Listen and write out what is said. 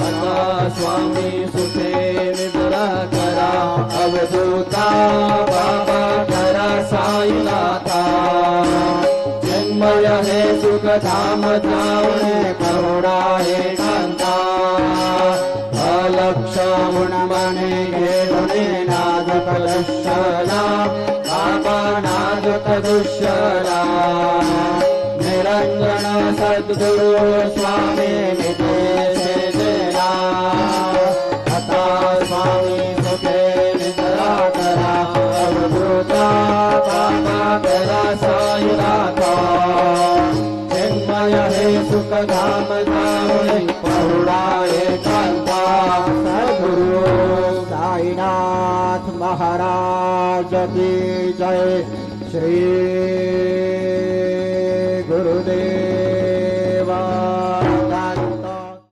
आता स्वामी सुखे निद्रा करा अवधूता बाबा करा साईनाथा जन्मय हे सुख धाम जावणे करुणा हे कांता अलक्षण मने घेणे नाद कलशला बाबा नाद दुष्यला निरंजन सद्गुरु स्वामी निदेश देना आता स्वामी सुखे निद्रा करा अवधूता बाबा करा साईनाथा जन्मय हे सुख धाम जावणे करुणा हे कांता सद्गुरु साईनाथ महाराज की जय। श्री